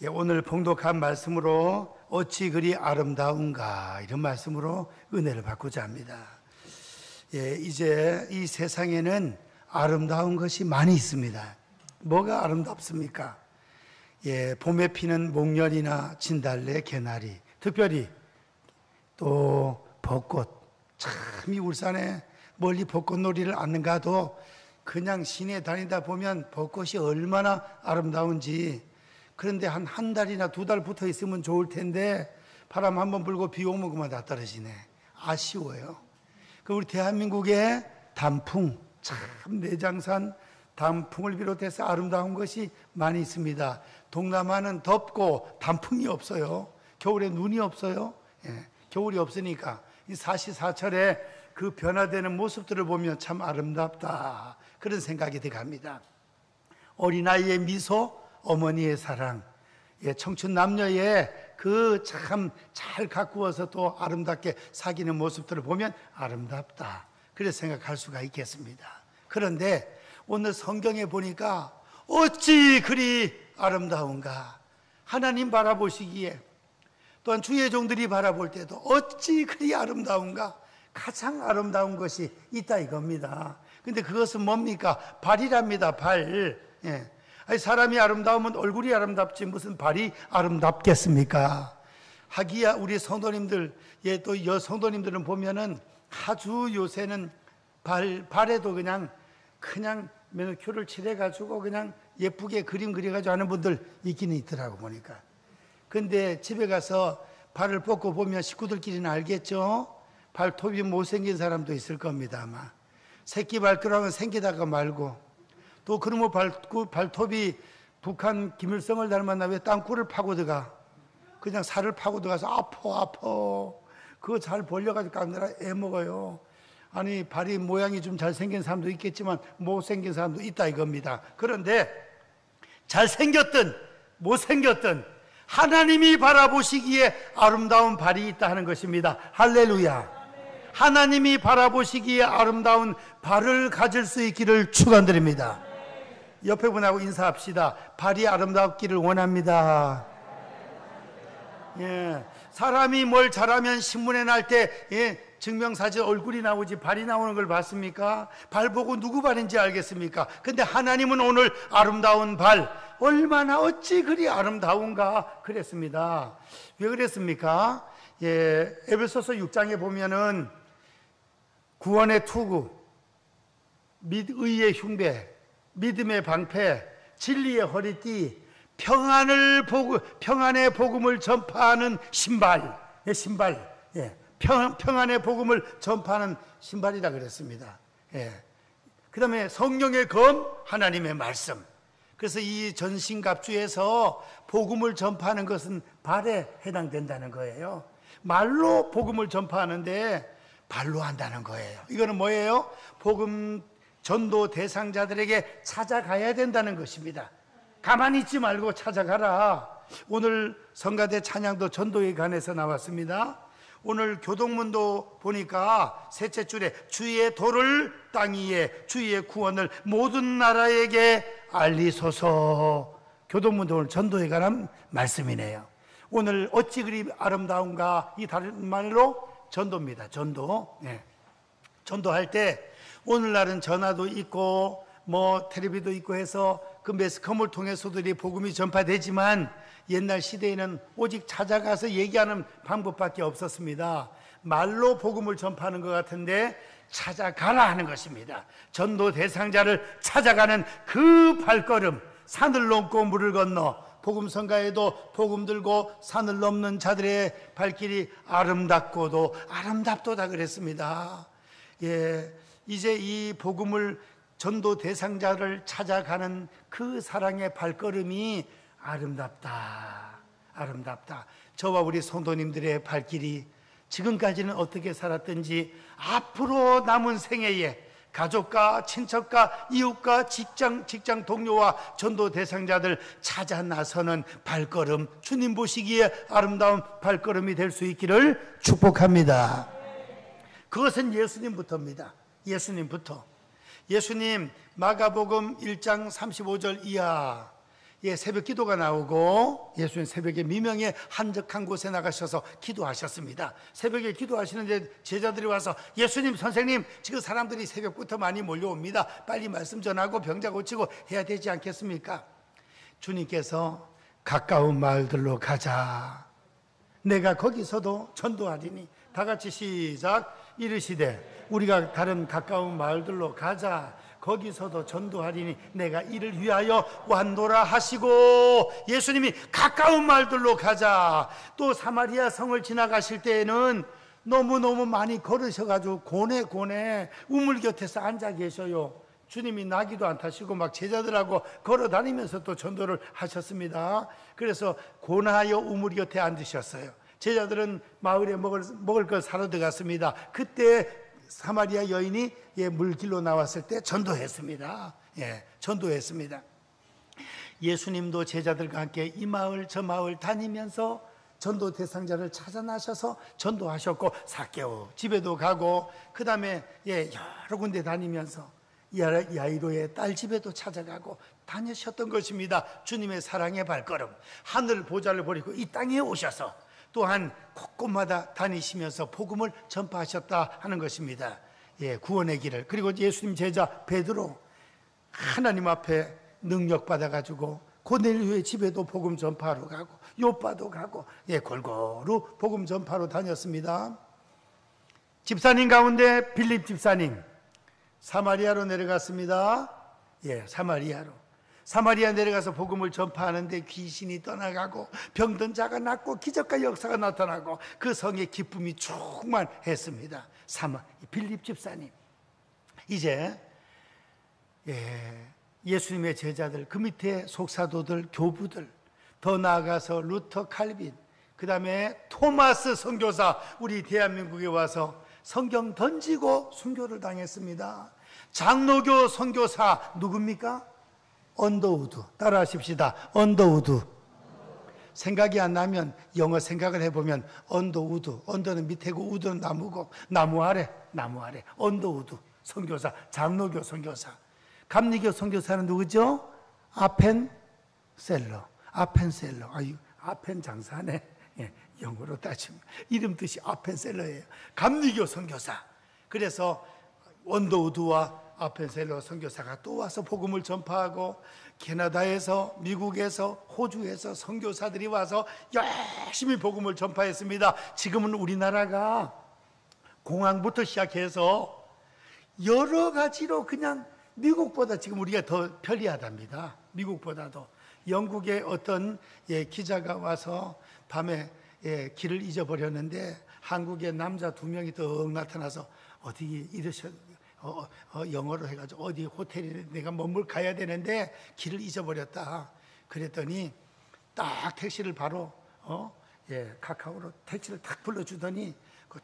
예, 오늘 봉독한 말씀으로 어찌 그리 아름다운가 이런 말씀으로 은혜를 받고자 합니다. 예, 이제 이 세상에는 아름다운 것이 많이 있습니다. 뭐가 아름답습니까? 예, 봄에 피는 목련이나 진달래, 개나리, 특별히 또 벚꽃. 참 이 울산에 멀리 벚꽃놀이를 안 가도 그냥 시내 다니다 보면 벚꽃이 얼마나 아름다운지. 그런데 한 달이나 두 달 붙어 있으면 좋을 텐데 바람 한번 불고 비 오면 그만 다 떨어지네. 아쉬워요. 그 우리 대한민국의 단풍, 참 내장산 단풍을 비롯해서 아름다운 것이 많이 있습니다. 동남아는 덥고 단풍이 없어요. 겨울에 눈이 없어요. 예, 겨울이 없으니까 이 사시사철에 그 변화되는 모습들을 보면 참 아름답다, 그런 생각이 들어갑니다. 어린아이의 미소, 어머니의 사랑, 예, 청춘 남녀의 그 참 잘 가꾸어서 또 아름답게 사귀는 모습들을 보면 아름답다, 그렇게 생각할 수가 있겠습니다. 그런데 오늘 성경에 보니까 어찌 그리 아름다운가, 하나님 바라보시기에 또한 주의 종들이 바라볼 때도 어찌 그리 아름다운가, 가장 아름다운 것이 있다 이겁니다. 근데 그것은 뭡니까? 발이랍니다. 발. 예. 아니, 사람이 아름다우면 얼굴이 아름답지 무슨 발이 아름답겠습니까? 하기야 우리 성도님들, 예, 또 여성도님들은 보면은 아주 요새는 발에도 그냥 매니큐어를 칠해가지고 그냥 예쁘게 그림 그려가지고 하는 분들 있기는 있더라고 보니까. 근데 집에 가서 발을 뽑고 보면 식구들끼리는 알겠죠? 발톱이 못생긴 사람도 있을 겁니다 아마. 새끼 발가락은 생기다가 말고, 또 그러면 발톱이 북한 김일성을 닮았나 왜 땅굴을 파고 들어가, 그냥 살을 파고 들어가서 아파 그거 잘 벌려가지고 깎느라 애먹어요. 아니, 발이 모양이 좀 잘생긴 사람도 있겠지만 못생긴 사람도 있다 이겁니다. 그런데 잘생겼든 못생겼든 하나님이 바라보시기에 아름다운 발이 있다 하는 것입니다. 할렐루야. 하나님이 바라보시기에 아름다운 발을 가질 수 있기를 축원드립니다. 옆에 분하고 인사합시다. 발이 아름답기를 원합니다. 예, 사람이 뭘 잘하면 신문에 날 때, 예, 증명사진 얼굴이 나오지 발이 나오는 걸 봤습니까? 발 보고 누구 발인지 알겠습니까? 근데 하나님은 오늘 아름다운 발, 얼마나 어찌 그리 아름다운가 그랬습니다. 왜 그랬습니까? 예, 에베소서 6장에 보면은 구원의 투구, 의의 흉배, 믿음의 방패, 진리의 허리띠, 평안의 복음을 전파하는 신발, 예, 신발, 예, 평안의 복음을 전파하는 신발이라 그랬습니다. 예. 그 다음에 성령의 검, 하나님의 말씀. 그래서 이 전신갑주에서 복음을 전파하는 것은 발에 해당된다는 거예요. 말로 복음을 전파하는데 발로 한다는 거예요. 이거는 뭐예요? 복음 전도 대상자들에게 찾아가야 된다는 것입니다. 가만히 있지 말고 찾아가라. 오늘 성가대 찬양도 전도에 관해서 나왔습니다. 오늘 교동문도 보니까 셋째 줄에 주의 도를 땅 위에 주의 구원을 모든 나라에게 알리소서. 교동문도 오늘 전도에 관한 말씀이네요. 오늘 어찌 그리 아름다운가, 이 다른 말로 전도입니다. 전도. 네. 전도할 때 오늘날은 전화도 있고 뭐 텔레비도 있고 해서 그 매스컴을 통해서들이 복음이 전파되지만 옛날 시대에는 오직 찾아가서 얘기하는 방법밖에 없었습니다. 말로 복음을 전파하는 것 같은데 찾아가라 하는 것입니다. 전도 대상자를 찾아가는 그 발걸음, 산을 넘고 물을 건너, 복음 선가에도 복음 들고 산을 넘는 자들의 발길이 아름답고도 아름답도다 그랬습니다. 예, 이제 이 복음을 전도 대상자를 찾아가는 그 사랑의 발걸음이 아름답다, 아름답다. 저와 우리 성도님들의 발길이 지금까지는 어떻게 살았든지 앞으로 남은 생애에 가족과 친척과 이웃과 직장 동료와 전도 대상자들 찾아 나서는 발걸음, 주님 보시기에 아름다운 발걸음이 될 수 있기를 축복합니다. 그것은 예수님부터입니다. 예수님부터. 예수님 마가복음 1장 35절 이하, 새벽 기도가 나오고 예수님 새벽에 미명에 한적한 곳에 나가셔서 기도하셨습니다. 새벽에 기도하시는데 제자들이 와서 예수님, 선생님, 지금 사람들이 새벽부터 많이 몰려옵니다. 빨리 말씀 전하고 병자 고치고 해야 되지 않겠습니까? 주님께서 가까운 마을들로 가자. 내가 거기서도 전도하리니. 다 같이 시작. 이르시되 우리가 다른 가까운 마을들로 가자. 거기서도 전도하리니 내가 이를 위하여 왔노라 하시고, 예수님이 가까운 마을들로 가자. 또 사마리아 성을 지나가실 때에는 너무너무 많이 걸으셔가지고 고뇌 우물 곁에서 앉아 계셔요. 주님이 나귀도 안 타시고 막 제자들하고 걸어 다니면서 또 전도를 하셨습니다. 그래서 고나하여 우물 곁에 앉으셨어요. 제자들은 마을에 먹을 걸 사러 들어갔습니다. 그때 사마리아 여인이 물길로 나왔을 때 전도했습니다. 전도했습니다. 예수님도 제자들과 함께 이 마을 저 마을 다니면서 전도 대상자를 찾아 나셔서 전도하셨고, 삭개오 집에도 가고, 그 다음에 여러 군데 다니면서 야이로의 딸 집에도 찾아가고 다니셨던 것입니다. 주님의 사랑의 발걸음, 하늘 보좌를 버리고 이 땅에 오셔서 또한 곳곳마다 다니시면서 복음을 전파하셨다 하는 것입니다. 구원의 길을. 그리고 예수님 제자 베드로, 하나님 앞에 능력 받아가지고 고넬료의 집에도 복음 전파하러 가고, 요바도 가고, 골고루 복음 전파로 다녔습니다. 집사님 가운데 빌립 집사님 사마리아로 내려갔습니다. 사마리아 내려가서 복음을 전파하는데 귀신이 떠나가고 병든 자가 낫고 기적과 역사가 나타나고 그 성에 기쁨이 충만했습니다. 빌립 집사님. 이제 예수님의 제자들, 그 밑에 속사도들, 교부들, 더 나아가서 루터, 칼빈, 그 다음에 토마스 선교사, 우리 대한민국에 와서 성경 던지고 순교를 당했습니다. 장로교 선교사 누굽니까? 언더우드. 따라하십시다. 언더우드. 생각이 안 나면 영어 생각을 해보면 언더우드. 언더는 밑에고 우드는 나무고, 나무 아래. 언더우드 선교사, 장로교 선교사. 감리교 선교사는 누구죠? 아펜셀러. 아유, 아펜 장사네. 영어로 따지면 이름 뜻이 아펜셀러예요. 감리교 선교사. 그래서 언더우드와 아펜셀러 선교사가 또 와서 복음을 전파하고, 캐나다에서, 미국에서, 호주에서 선교사들이 와서 열심히 복음을 전파했습니다. 지금은 우리나라가 공항부터 시작해서 여러 가지로 그냥 미국보다 지금 우리가 더 편리하답니다. 미국보다도. 영국의 어떤 기자가 와서 밤에 길을 잊어버렸는데 한국의 남자 2명이 더 나타나서 어디 이러셔, 영어로 해가지고 어디 호텔에 내가 머물 가야 되는데 길을 잊어버렸다. 그랬더니 딱 택시를 바로 카카오로 택시를 딱 불러주더니 그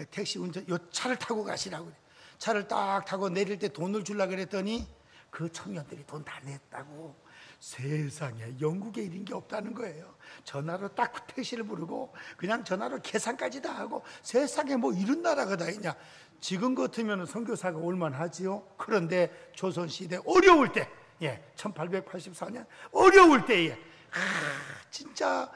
택시 운전, 요 차를 타고 가시라고 그래. 차를 딱 타고 내릴 때 돈을 주려고 그랬더니 그 청년들이 돈 다 냈다고. 세상에 영국에 이런 게 없다는 거예요. 전화로 딱 택시를 부르고 그냥 전화로 계산까지 다 하고, 세상에 뭐 이런 나라가 다 있냐. 지금 같으면 선교사가 올만하지요. 그런데 조선시대 어려울 때, 1884년 어려울 때에 진짜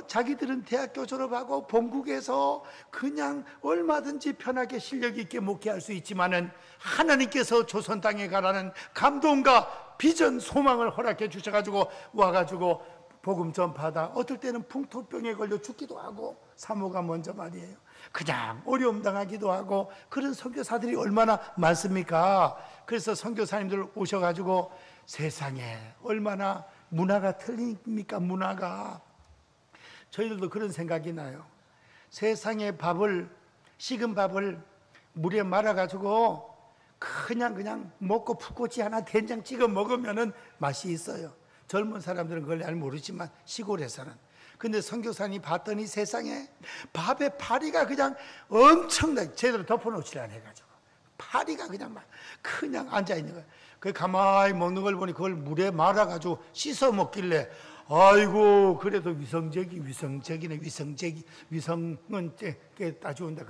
자기들은 대학교 졸업하고 본국에서 그냥 얼마든지 편하게 실력 있게 목회할 수 있지만은 하나님께서 조선 땅에 가라는 감동과 비전, 소망을 허락해 주셔가지고 와가지고 복음 전파하다 어떨 때는 풍토병에 걸려 죽기도 하고, 사모가 먼저 말이에요. 그냥 어려움 당하기도 하고, 그런 선교사들이 얼마나 많습니까? 그래서 선교사님들 오셔가지고 세상에 얼마나 문화가 틀립니까? 문화가. 저희들도 그런 생각이 나요. 세상에 식은 밥을 물에 말아가지고 그냥 먹고 풋고치 하나 된장 찍어 먹으면은 맛이 있어요. 젊은 사람들은 그걸 잘 모르지만 시골에서는. 근데 선교사님 봤더니 세상에 밥에 파리가 그냥 엄청나게 제대로 덮어놓지 않아 해가지고 파리가 그냥 앉아있는 거예요. 그 가만히 먹는 걸 보니 그걸 물에 말아가지고 씻어 먹길래, 아이고 그래도 위성은 따져온다.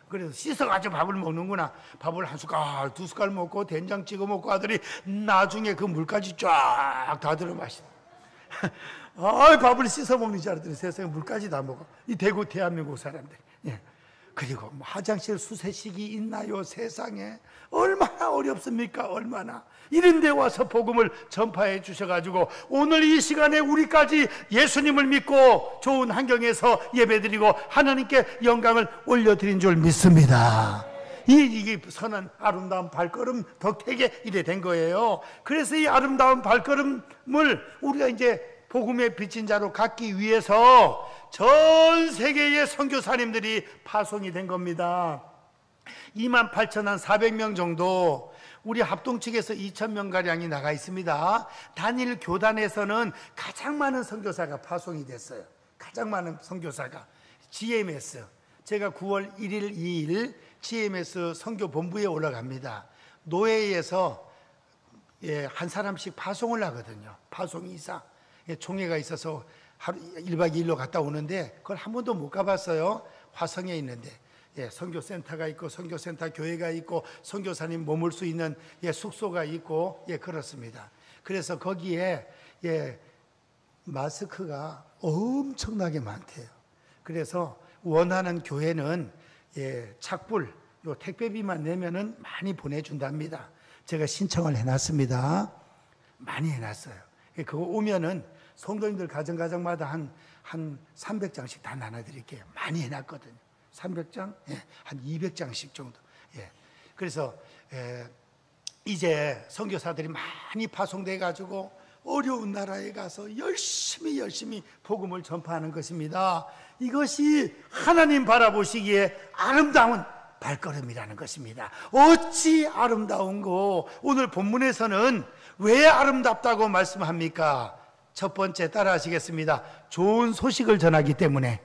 그래서 씻어가지고 밥을 먹는구나. 밥을 한 숟갈 두 숟갈 먹고 된장 찍어 먹고 하더니 나중에 그 물까지 쫙 다 들어 마시네. 밥을 씻어 먹는 줄 알았더니 세상에 물까지 다 먹어. 이 대구 대한민국 사람들. 예. 그리고 뭐 화장실 수세식이 있나요? 세상에 얼마나 어렵습니까? 얼마나. 이런 데 와서 복음을 전파해 주셔가지고 오늘 이 시간에 우리까지 예수님을 믿고 좋은 환경에서 예배드리고 하나님께 영광을 올려드린 줄 믿습니다. 이게 선한 아름다운 발걸음 덕택에 이래 된 거예요. 그래서 이 아름다운 발걸음을 우리가 이제 복음의 빚진 자로 갖기 위해서 전 세계의 선교사님들이 파송이 된 겁니다. 28,400명 정도, 우리 합동 측에서 2,000명가량이 나가 있습니다. 단일 교단에서는 가장 많은 선교사가 파송이 됐어요. 가장 많은 선교사가 GMS, 제가 9월 1일, 2일 GMS 선교본부에 올라갑니다. 노예에서 한 사람씩 파송을 하거든요. 파송 이사. 총회가 있어서 하루 1박 2일로 갔다 오는데 그걸 한 번도 못 가봤어요. 화성에 있는데 선교센터가 있고 선교센터 교회가 있고 선교사님 머물 수 있는 숙소가 있고 그렇습니다. 그래서 거기에 마스크가 엄청나게 많대요. 그래서 원하는 교회는 착불 요 택배비만 내면은 많이 보내준답니다. 제가 신청을 해놨습니다. 많이 해놨어요. 그거 오면은 성도님들 가정마다 한 300장씩 다 나눠드릴게요. 많이 해놨거든요. 300장? 한 200장씩 정도. 그래서 이제 선교사들이 많이 파송돼 가지고 어려운 나라에 가서 열심히 복음을 전파하는 것입니다. 이것이 하나님 바라보시기에 아름다운 발걸음이라는 것입니다. 어찌 아름다운고. 오늘 본문에서는 왜 아름답다고 말씀합니까? 첫 번째 따라하시겠습니다. 좋은 소식을 전하기 때문에.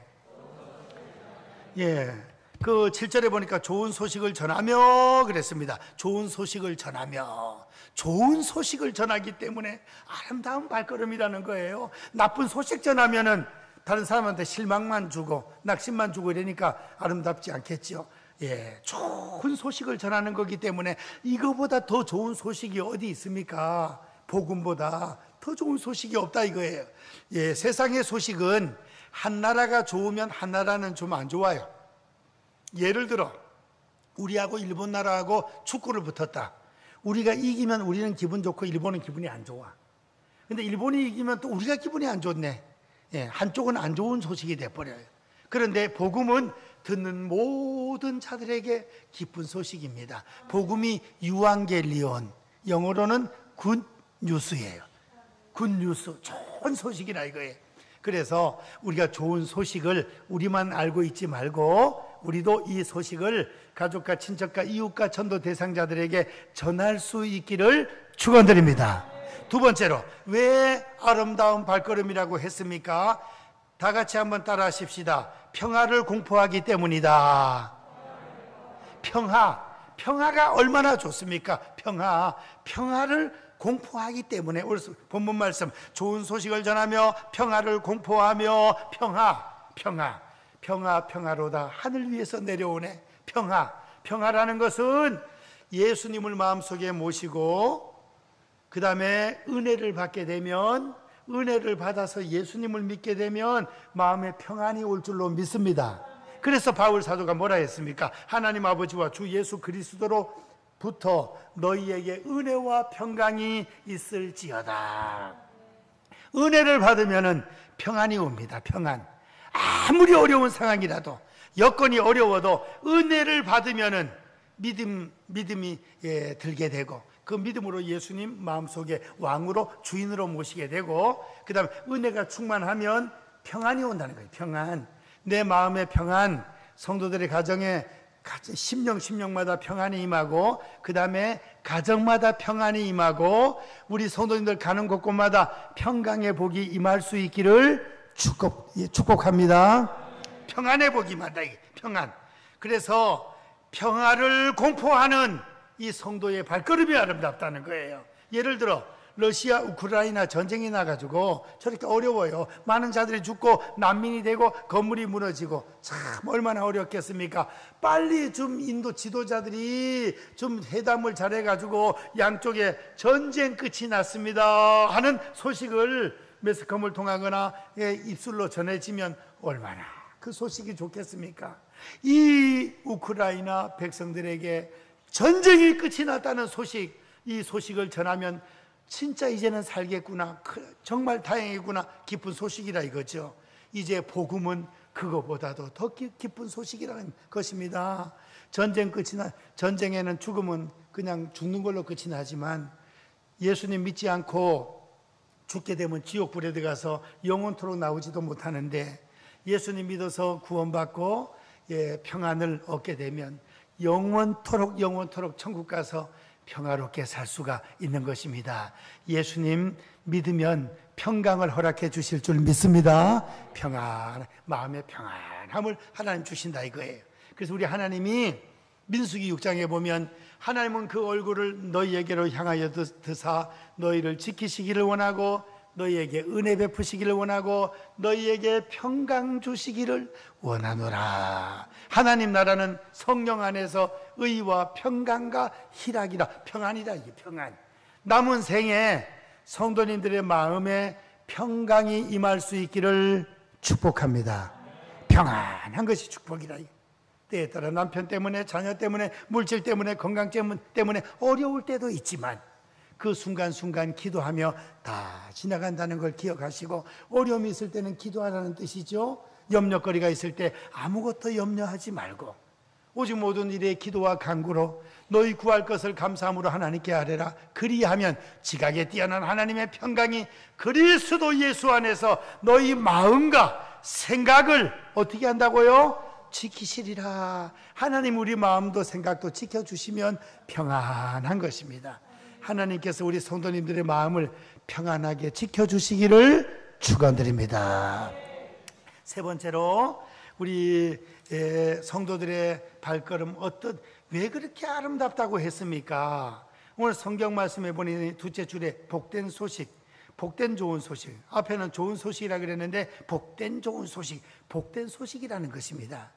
그 7절에 보니까 좋은 소식을 전하며 그랬습니다. 좋은 소식을 전하며, 좋은 소식을 전하기 때문에 아름다운 발걸음이라는 거예요. 나쁜 소식 전하면은 다른 사람한테 실망만 주고 낙심만 주고 이러니까 아름답지 않겠죠. 좋은 소식을 전하는 거기 때문에 이거보다 더 좋은 소식이 어디 있습니까? 복음보다 더 좋은 소식이 없다 이거예요. 세상의 소식은 한 나라가 좋으면 한 나라는 좀 안 좋아요. 예를 들어 우리하고 일본 나라하고 축구를 붙었다. 우리가 이기면 우리는 기분 좋고 일본은 기분이 안 좋아. 근데 일본이 이기면 또 우리가 기분이 안 좋네. 한쪽은 안 좋은 소식이 돼버려요. 그런데 복음은 듣는 모든 자들에게 기쁜 소식입니다. 복음이 유앙겔리온, 영어로는 굿 뉴스예요. 굿 뉴스, 좋은 소식이라 이거예요. 그래서 우리가 좋은 소식을 우리만 알고 있지 말고 우리도 이 소식을 가족과 친척과 이웃과 전도 대상자들에게 전할 수 있기를 축원드립니다. 두 번째로 왜 아름다운 발걸음이라고 했습니까? 다 같이 한번 따라 하십시다. 평화를 공포하기 때문이다. 평화가 얼마나 좋습니까? 평화를 공포하기 때문에. 오늘 본문 말씀, 좋은 소식을 전하며 평화를 공포하며. 평화로다. 하늘 위에서 내려오네. 평화라는 것은 예수님을 마음속에 모시고 그 다음에 은혜를 받게 되면, 은혜를 받아서 예수님을 믿게 되면 마음에 평안이 올 줄로 믿습니다. 그래서 바울 사도가 뭐라 했습니까? 하나님 아버지와 주 예수 그리스도로부터 너희에게 은혜와 평강이 있을지어다. 은혜를 받으면 평안이 옵니다. 평안. 아무리 어려운 상황이라도, 여건이 어려워도 은혜를 받으면 믿음이 들게 되고, 그 믿음으로 예수님 마음속에 왕으로 주인으로 모시게 되고, 그 다음에 은혜가 충만하면 평안이 온다는 거예요. 평안. 내 마음의 평안, 성도들의 가정에 심령마다 평안이 임하고, 그 다음에 가정마다 평안이 임하고, 우리 성도님들 가는 곳곳마다 평강의 복이 임할 수 있기를 축복합니다. 평안의 복이 임한다. 평안. 그래서 평화를 공포하는 이 성도의 발걸음이 아름답다는 거예요. 예를 들어 러시아 우크라이나 전쟁이 나가지고 저렇게 어려워요. 많은 자들이 죽고 난민이 되고 건물이 무너지고 참 얼마나 어렵겠습니까? 빨리 좀 인도 지도자들이 좀 회담을 잘해가지고 양쪽에 전쟁 끝이 났습니다 하는 소식을 매스컴을 통하거나 입술로 전해지면 얼마나 그 소식이 좋겠습니까? 이 우크라이나 백성들에게 전쟁이 끝이 났다는 소식, 이 소식을 전하면 진짜 이제는 살겠구나, 정말 다행이구나, 기쁜 소식이라 이거죠. 이제 복음은 그거보다도 더 기쁜 소식이라는 것입니다. 전쟁에는 죽음은 그냥 죽는 걸로 끝이 나지만 예수님 믿지 않고 죽게 되면 지옥불에 들어가서 영원토록 나오지도 못하는데, 예수님 믿어서 구원받고 평안을 얻게 되면 영원토록 천국 가서 평화롭게 살 수가 있는 것입니다. 예수님 믿으면 평강을 허락해 주실 줄 믿습니다. 마음의 평안함을 하나님 주신다 이거예요. 그래서 우리 하나님이 민수기 6장에 보면 하나님은 그 얼굴을 너희에게로 향하여 드사 너희를 지키시기를 원하고 너희에게 은혜 베푸시기를 원하고 너희에게 평강 주시기를 원하노라. 하나님 나라는 성령 안에서 의와 평강과 희락이라, 평안이다. 이게 평안. 남은 생에 성도님들의 마음에 평강이 임할 수 있기를 축복합니다. 평안한 것이 축복이라. 때에 따라 남편 때문에, 자녀 때문에, 물질 때문에, 건강 때문에 어려울 때도 있지만 그 순간순간 기도하며 다 지나간다는 걸 기억하시고, 어려움이 있을 때는 기도하라는 뜻이죠. 염려거리가 있을 때 아무것도 염려하지 말고 오직 모든 일에 기도와 간구로 너희 구할 것을 감사함으로 하나님께 아뢰라. 그리하면 지각에 뛰어난 하나님의 평강이 그리스도 예수 안에서 너희 마음과 생각을 어떻게 한다고요? 지키시리라. 하나님 우리 마음도 생각도 지켜주시면 평안한 것입니다. 하나님께서 우리 성도님들의 마음을 평안하게 지켜주시기를 축원드립니다. 세 번째로 우리 성도들의 발걸음 왜 그렇게 아름답다고 했습니까? 오늘 성경 말씀에 보니 둘째 줄에 복된 소식, 복된 좋은 소식, 앞에는 좋은 소식이라 그랬는데 복된 좋은 소식, 복된 소식이라는 것입니다.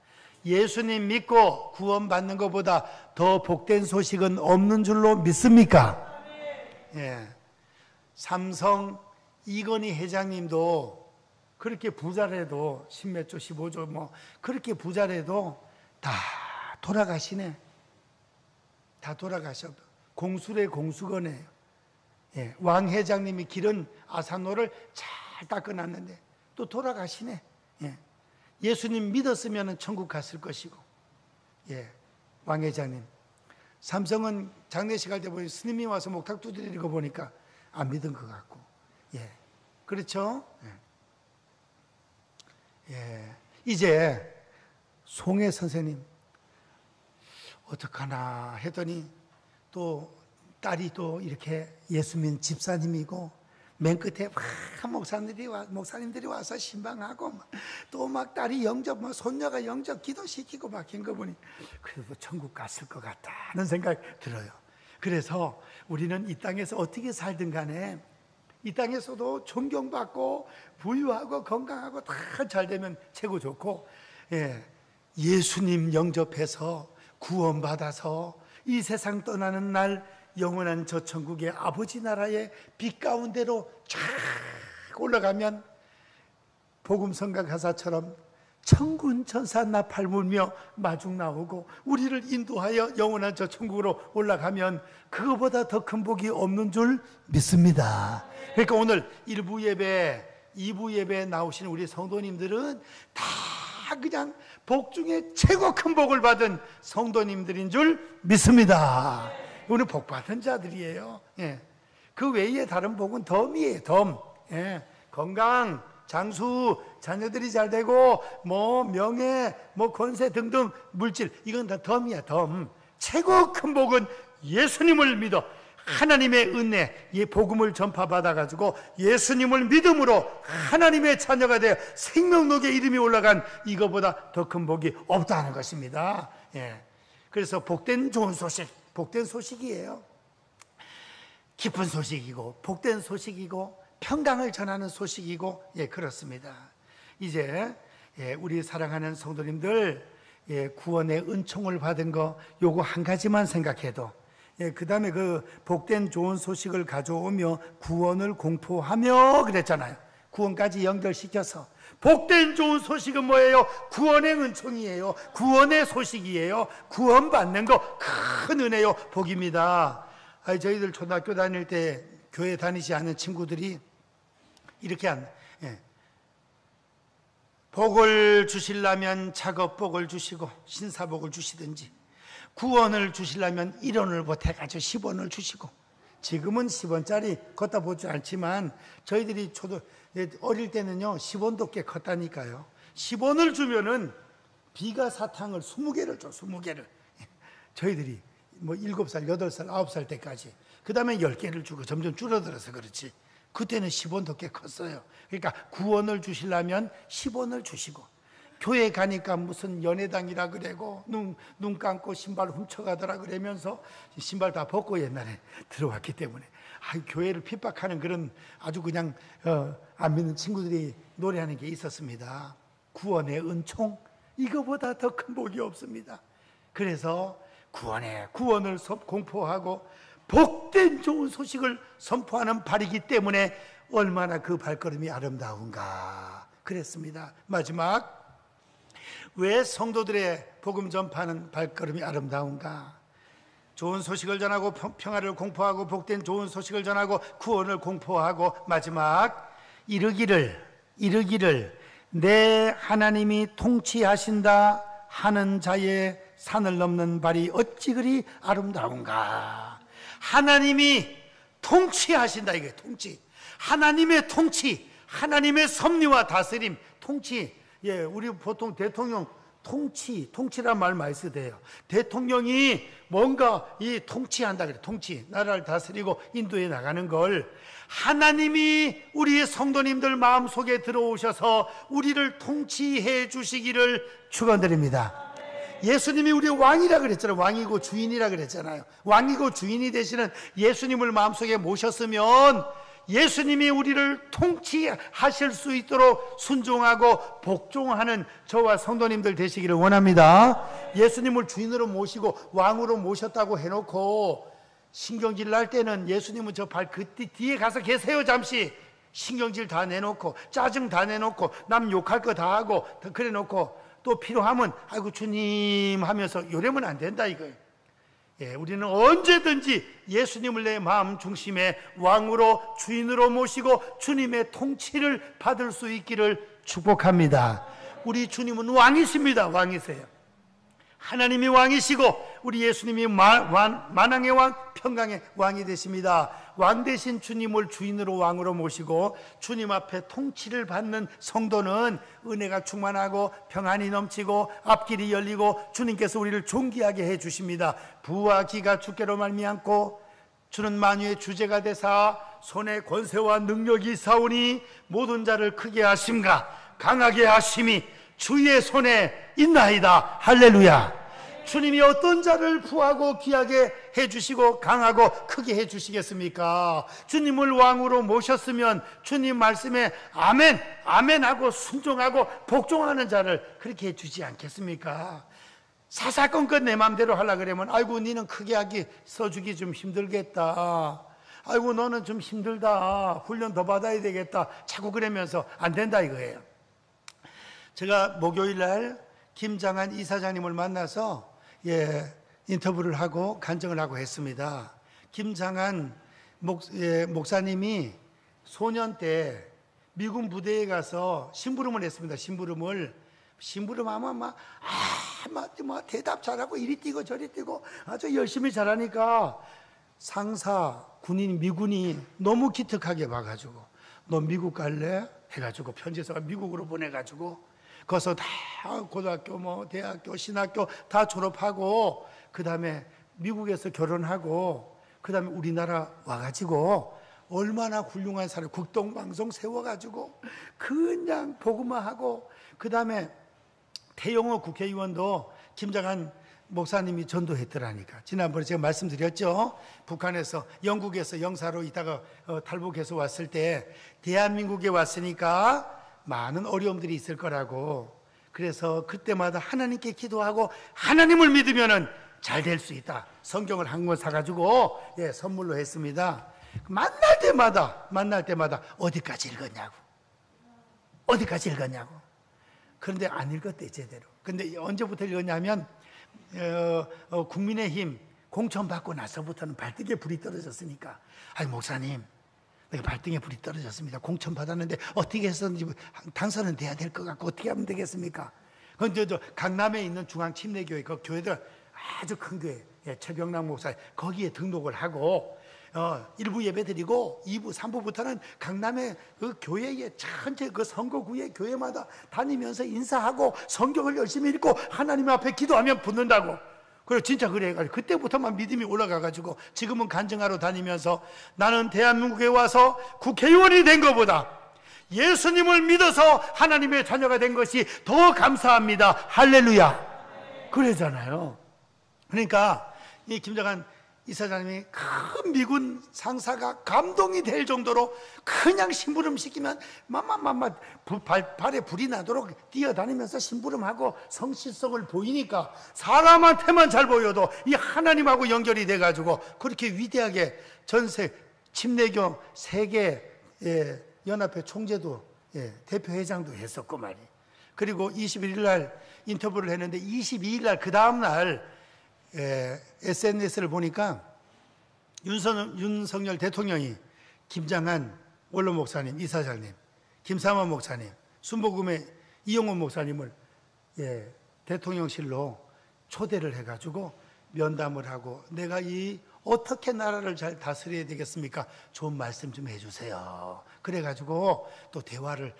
예수님 믿고 구원받는 것보다 더 복된 소식은 없는 줄로 믿습니까? 예. 삼성 이건희 회장님도 그렇게 부자래도 10몇 조 15조 뭐 그렇게 부자래도 다 돌아가시네. 다 돌아가셔도 공수래 공수거네요. 예. 왕 회장님이 기른 아산호를 잘 닦아놨는데 또 돌아가시네. 예. 예수님 믿었으면 천국 갔을 것이고, 예. 왕 회장님. 삼성은 장례식 할 때 보니 스님이 와서 목탁 두드리는 거 보니까 안 믿은 것 같고, 예. 그렇죠? 예. 예. 이제 송혜 선생님 어떡하나 했더니 또 딸이 또 이렇게 예수님 집사님이고 맨 끝에 목사님들이 와서 신방하고 또 막 딸이 영접, 손녀가 영접 기도시키고 막 한 거 보니 그래도 천국 갔을 것 같다는 생각이 들어요. 그래서 우리는 이 땅에서 어떻게 살든 간에 이 땅에서도 존경받고 부유하고 건강하고 다 잘 되면 최고 좋고, 예, 예수님 영접해서 구원받아서 이 세상 떠나는 날 영원한 저 천국의 아버지 나라의 빛 가운데로 쫙 올라가면 복음성가 가사처럼 천군 천사 나팔 불며 마중 나오고 우리를 인도하여 영원한 저 천국으로 올라가면 그거보다 더 큰 복이 없는 줄 믿습니다. 그러니까 오늘 1부 예배, 2부 예배에 나오시는 우리 성도님들은 다 그냥 복 중에 최고 큰 복을 받은 성도님들인 줄 믿습니다. 오늘 복 받은 자들이에요. 예. 그 외에 다른 복은 덤이에요. 덤. 예. 건강, 장수, 자녀들이 잘 되고 뭐 명예, 뭐 권세 등등 물질, 이건 다 덤이야. 덤. 최고 큰 복은 예수님을 믿어 하나님의 은혜, 이 복음을 전파받아 가지고 예수님을 믿음으로 하나님의 자녀가 되어 생명록에 이름이 올라간 이거보다 더 큰 복이 없다는 것입니다. 예. 그래서 복된 좋은 소식, 복된 소식이에요. 기쁜 소식이고 복된 소식이고 평강을 전하는 소식이고, 예, 그렇습니다. 이제 우리 사랑하는 성도님들, 구원의 은총을 받은 거 요거 한 가지만 생각해도, 그 다음에 그 복된 좋은 소식을 가져오며 구원을 공포하며 그랬잖아요. 구원까지 연결시켜서 복된 좋은 소식은 뭐예요? 구원의 은총이에요. 구원의 소식이에요. 구원받는 거 큰 은혜요. 복입니다. 저희들 초등학교 다닐 때 교회 다니지 않은 친구들이 이렇게 복을 주시려면 작업복을 주시고 신사복을 주시든지, 구원을 주시려면 1원을 보태가지고 10원을 주시고, 지금은 10원짜리 걷다 보지 않지만 저희들이 어릴 때는요 10원도 꽤 컸다니까요. 10원을 주면은 비가 사탕을 20개를 줘. 20개를. 저희들이 뭐 7살, 8살, 9살 때까지. 그 다음에 10개를 주고 점점 줄어들어서 그렇지, 그때는 10원도 꽤 컸어요. 그러니까 구원을 주시려면 10원을 주시고, 교회 가니까 무슨 연회당이라 그래고 눈 감고 신발 훔쳐가더라 그러면서 신발 다 벗고 옛날에 들어왔기 때문에 교회를 핍박하는 그런 아주 그냥 안 믿는 친구들이 노래하는 게 있었습니다. 구원의 은총, 이거보다 더 큰 복이 없습니다. 그래서 구원을 공포하고 복된 좋은 소식을 선포하는 발이기 때문에 얼마나 그 발걸음이 아름다운가 그랬습니다. 마지막, 왜 성도들의 복음 전파하는 발걸음이 아름다운가? 좋은 소식을 전하고 평화를 공포하고 복된 좋은 소식을 전하고 구원을 공포하고 마지막 이르기를 내 하나님이 통치하신다 하는 자의 산을 넘는 발이 어찌 그리 아름다운가. 하나님이 통치하신다, 이게 통치. 하나님의 통치, 하나님의 섭리와 다스림, 통치. 우리 보통 대통령 통치란 말 많이 쓰대요. 대통령이 뭔가 통치한다 그래. 통치, 나라를 다스리고 인도해 나가는 걸 하나님이 우리의 성도님들 마음속에 들어오셔서 우리를 통치해 주시기를 축원드립니다. 예수님이 우리의 왕이라 그랬잖아요. 왕이고 주인이라 그랬잖아요. 왕이고 주인이 되시는 예수님을 마음속에 모셨으면 예수님이 우리를 통치하실 수 있도록 순종하고 복종하는 저와 성도님들 되시기를 원합니다. 예수님을 주인으로 모시고 왕으로 모셨다고 해놓고 신경질 날 때는 예수님은 저 발 그 뒤에 가서 계세요. 잠시 신경질 다 내놓고 짜증 다 내놓고 남 욕할 거 다 하고 그래 놓고 또 필요하면 아이고 주님 하면서 이러면 안 된다 이거예요. 우리는 언제든지 예수님을 내 마음 중심에 왕으로 주인으로 모시고 주님의 통치를 받을 수 있기를 축복합니다. 우리 주님은 왕이십니다. 왕이세요. 하나님이 왕이시고 우리 예수님이 만왕의 왕, 평강의 왕이 되십니다. 왕 되신 주님을 주인으로 왕으로 모시고 주님 앞에 통치를 받는 성도는 은혜가 충만하고 평안이 넘치고 앞길이 열리고 주님께서 우리를 존귀하게 해 주십니다. 부와 기가 주께로 말미암고 주는 만유의 주제가 되사 손에 권세와 능력이 있사오니 모든 자를 크게 하심과 강하게 하심이 주의 손에 있나이다. 할렐루야. 주님이 어떤 자를 부하고 귀하게 해주시고 강하고 크게 해주시겠습니까? 주님을 왕으로 모셨으면 주님 말씀에 아멘, 아멘 하고 순종하고 복종하는 자를 그렇게 해주지 않겠습니까? 사사건건 내 마음대로 하려고 그러면 아이고 니는 크게 하기 써주기 좀 힘들겠다, 아이고 너는 좀 힘들다, 훈련 더 받아야 되겠다, 자꾸 그러면서 안 된다 이거예요. 제가 목요일 날 김장한 이사장님을 만나서 인터뷰를 하고 간증을 하고 했습니다. 김장한 목사님이 소년 때 미군 부대에 가서 심부름을 했습니다. 심부름하면 막 대답 잘하고 이리 뛰고 저리 뛰고 아주 열심히 잘하니까 상사, 군인, 미군이 너무 기특하게 봐가지고 너 미국 갈래? 해가지고 편지 써서 미국으로 보내가지고 거기서 다 고등학교, 대학교, 신학교 다 졸업하고 그 다음에 미국에서 결혼하고 그 다음에 우리나라 와가지고 얼마나 훌륭한 사람, 국동방송 세워가지고 그냥 복음화 하고 그 다음에 태영호 국회의원도 김장한 목사님이 전도했더라니까. 지난번에 제가 말씀드렸죠. 북한에서 영국에서 영사로 있다가 탈북해서 왔을 때 대한민국에 왔으니까 많은 어려움들이 있을 거라고, 그래서 그때마다 하나님께 기도하고 하나님을 믿으면은 잘 될 수 있다. 성경을 한 권 사가지고 선물로 했습니다. 만날 때마다 어디까지 읽었냐고, 어디까지 읽었냐고. 그런데 안 읽었대, 제대로. 근데 언제부터 읽었냐면 국민의힘 공천받고 나서부터는 발등에 불이 떨어졌으니까, 아니 목사님, 내가 발등에 불이 떨어졌습니다. 공천 받았는데 어떻게 해서든지 당선은 돼야 될 것 같고 어떻게 하면 되겠습니까? 근데 저 강남에 있는 중앙침례교회, 그 교회들 아주 큰 교회, 최병락 목사, 거기에 등록을 하고 1부 예배 드리고 2부, 3부부터는 강남의 그 교회에 전체 그 선거구의 교회마다 다니면서 인사하고 성경을 열심히 읽고 하나님 앞에 기도하면 붙는다고. 그리고 진짜 그래가지고 그때부터만 믿음이 올라가가지고 지금은 간증하러 다니면서 나는 대한민국에 와서 국회의원이 된 것보다 예수님을 믿어서 하나님의 자녀가 된 것이 더 감사합니다. 할렐루야. 그러잖아요. 그러니까 이 김정한 이사장님이 큰 미군 상사가 감동이 될 정도로 그냥 심부름 시키면 발에 불이 나도록 뛰어다니면서 심부름하고 성실성을 보이니까 사람한테만 잘 보여도 이 하나님하고 연결이 돼가지고 그렇게 위대하게 전세 침례교 세계 연합회 총재도 대표회장도 했었고 말이. 그리고 21일 날 인터뷰를 했는데 22일 날 그 다음 날 SNS를 보니까 윤석열 대통령이 김장한 원로 목사님, 이사장님, 김삼환 목사님, 순복음의 이용원 목사님을 대통령실로 초대를 해가지고 면담을 하고 내가 이 어떻게 나라를 잘 다스려야 되겠습니까? 좋은 말씀 좀 해주세요. 그래가지고 또 대화를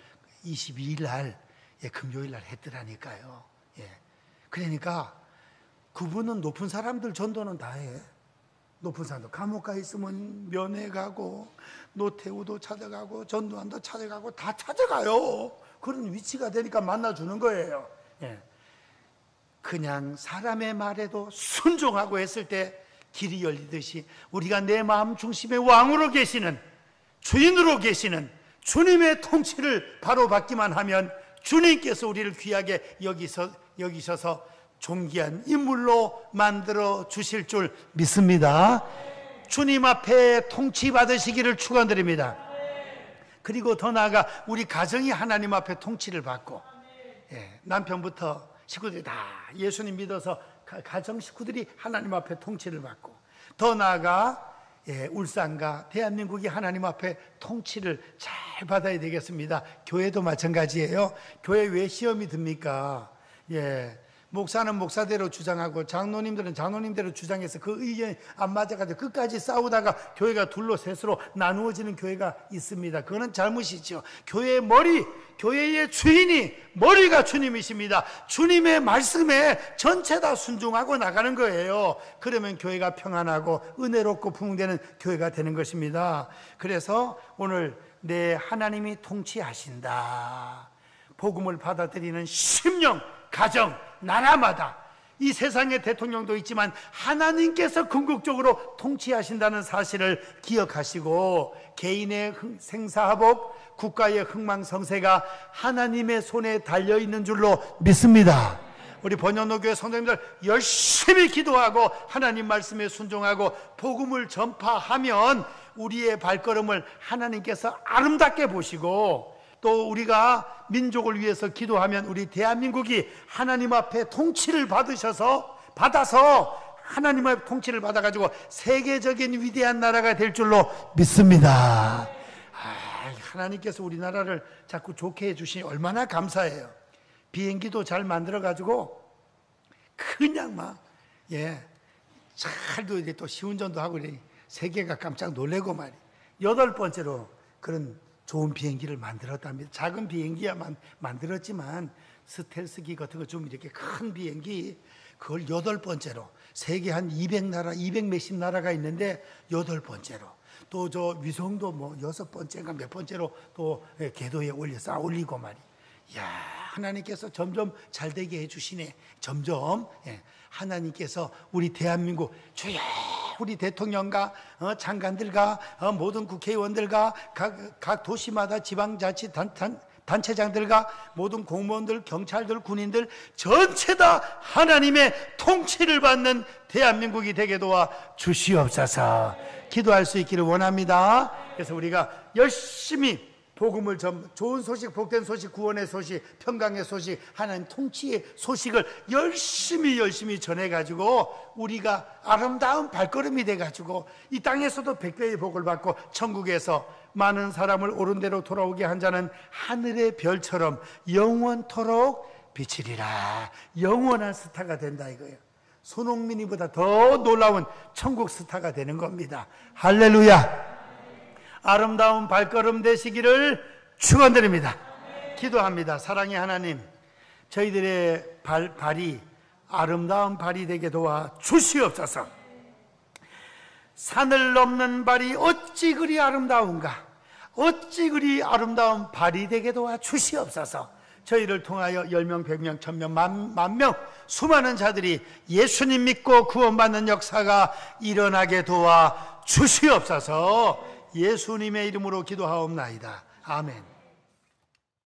22일 날 금요일 날 했더라니까요. 그러니까 그분은 높은 사람들 전도는 다 해. 높은 사람도 감옥 가 있으면 면회 가고 노태우도 찾아가고 전두환도 찾아가고 다 찾아가요. 그런 위치가 되니까 만나주는 거예요. 그냥 사람의 말에도 순종하고 했을 때 길이 열리듯이 우리가 내 마음 중심의 왕으로 계시는, 주인으로 계시는 주님의 통치를 바로 받기만 하면 주님께서 우리를 귀하게 여기셔서 존귀한 인물로 만들어 주실 줄 믿습니다. 주님 앞에 통치 받으시기를 축원드립니다. 그리고 더 나아가 우리 가정이 하나님 앞에 통치를 받고 남편부터 식구들이 다 예수님 믿어서 가정 식구들이 하나님 앞에 통치를 받고, 더 나아가 울산과 대한민국이 하나님 앞에 통치를 잘 받아야 되겠습니다. 교회도 마찬가지예요. 교회 왜 시험이 듭니까? 목사는 목사대로 주장하고 장로님들은 장로님대로 주장해서 그 의견이 안 맞아가지고 끝까지 싸우다가 교회가 둘로 셋으로 나누어지는 교회가 있습니다. 그거는 잘못이죠. 교회의 머리, 교회의 주인이 머리가 주님이십니다. 주님의 말씀에 전체 다 순종하고 나가는 거예요. 그러면 교회가 평안하고 은혜롭고 부흥되는 교회가 되는 것입니다. 그래서 오늘 내 하나님이 통치하신다, 복음을 받아들이는 심령, 가정, 나라마다 이 세상의 대통령도 있지만 하나님께서 궁극적으로 통치하신다는 사실을 기억하시고 개인의 생사화복, 국가의 흥망성쇠가 하나님의 손에 달려있는 줄로 믿습니다. 우리 번영로교회 성도님들 열심히 기도하고 하나님 말씀에 순종하고 복음을 전파하면 우리의 발걸음을 하나님께서 아름답게 보시고, 또 우리가 민족을 위해서 기도하면 우리 대한민국이 하나님 앞에 통치를 받아서 하나님의 통치를 받아가지고 세계적인 위대한 나라가 될 줄로 믿습니다. 하나님께서 우리나라를 자꾸 좋게 해주시니 얼마나 감사해요. 비행기도 잘 만들어가지고 그냥 잘도 이제 또 시운전도 하고 이래 세계가 깜짝 놀래고 말이에요. 8번째로 그런 좋은 비행기를 만들었답니다. 작은 비행기야 만들었지만 스텔스기 같은 거 좀 이렇게 큰 비행기, 그걸 8번째로 세계 한 200나라, 200몇십 나라가 있는데 8번째로, 또 저 위성도 6번째인가 몇 번째로 또 궤도에 올리고 말이. 이야, 하나님께서 점점 잘 되게 해주시네. 점점 하나님께서 우리 대한민국 주여, 우리 대통령과 장관들과 모든 국회의원들과 각 도시마다 지방자치 단체장들과 모든 공무원들, 경찰들, 군인들 전체 다 하나님의 통치를 받는 대한민국이 되게 도와 주시옵소서. 기도할 수 있기를 원합니다. 그래서 우리가 열심히 복음을 좋은 소식, 복된 소식, 구원의 소식, 평강의 소식, 하나님 통치의 소식을 열심히 전해가지고 우리가 아름다운 발걸음이 돼가지고 이 땅에서도 백배의 복을 받고 천국에서 많은 사람을 옳은 대로 돌아오게 한 자는 하늘의 별처럼 영원토록 비치리라. 영원한 스타가 된다 이거예요. 손흥민이보다 더 놀라운 천국 스타가 되는 겁니다. 할렐루야. 아름다운 발걸음 되시기를 축원드립니다. 기도합니다. 사랑의 하나님, 저희들의 발이 아름다운 발이 되게 도와 주시옵소서. 산을 넘는 발이 어찌 그리 아름다운가, 어찌 그리 아름다운 발이 되게 도와 주시옵소서. 저희를 통하여 10명, 100명, 1000명, 만명 수많은 자들이 예수님 믿고 구원받는 역사가 일어나게 도와 주시옵소서. 예수님의 이름으로 기도하옵나이다. 아멘.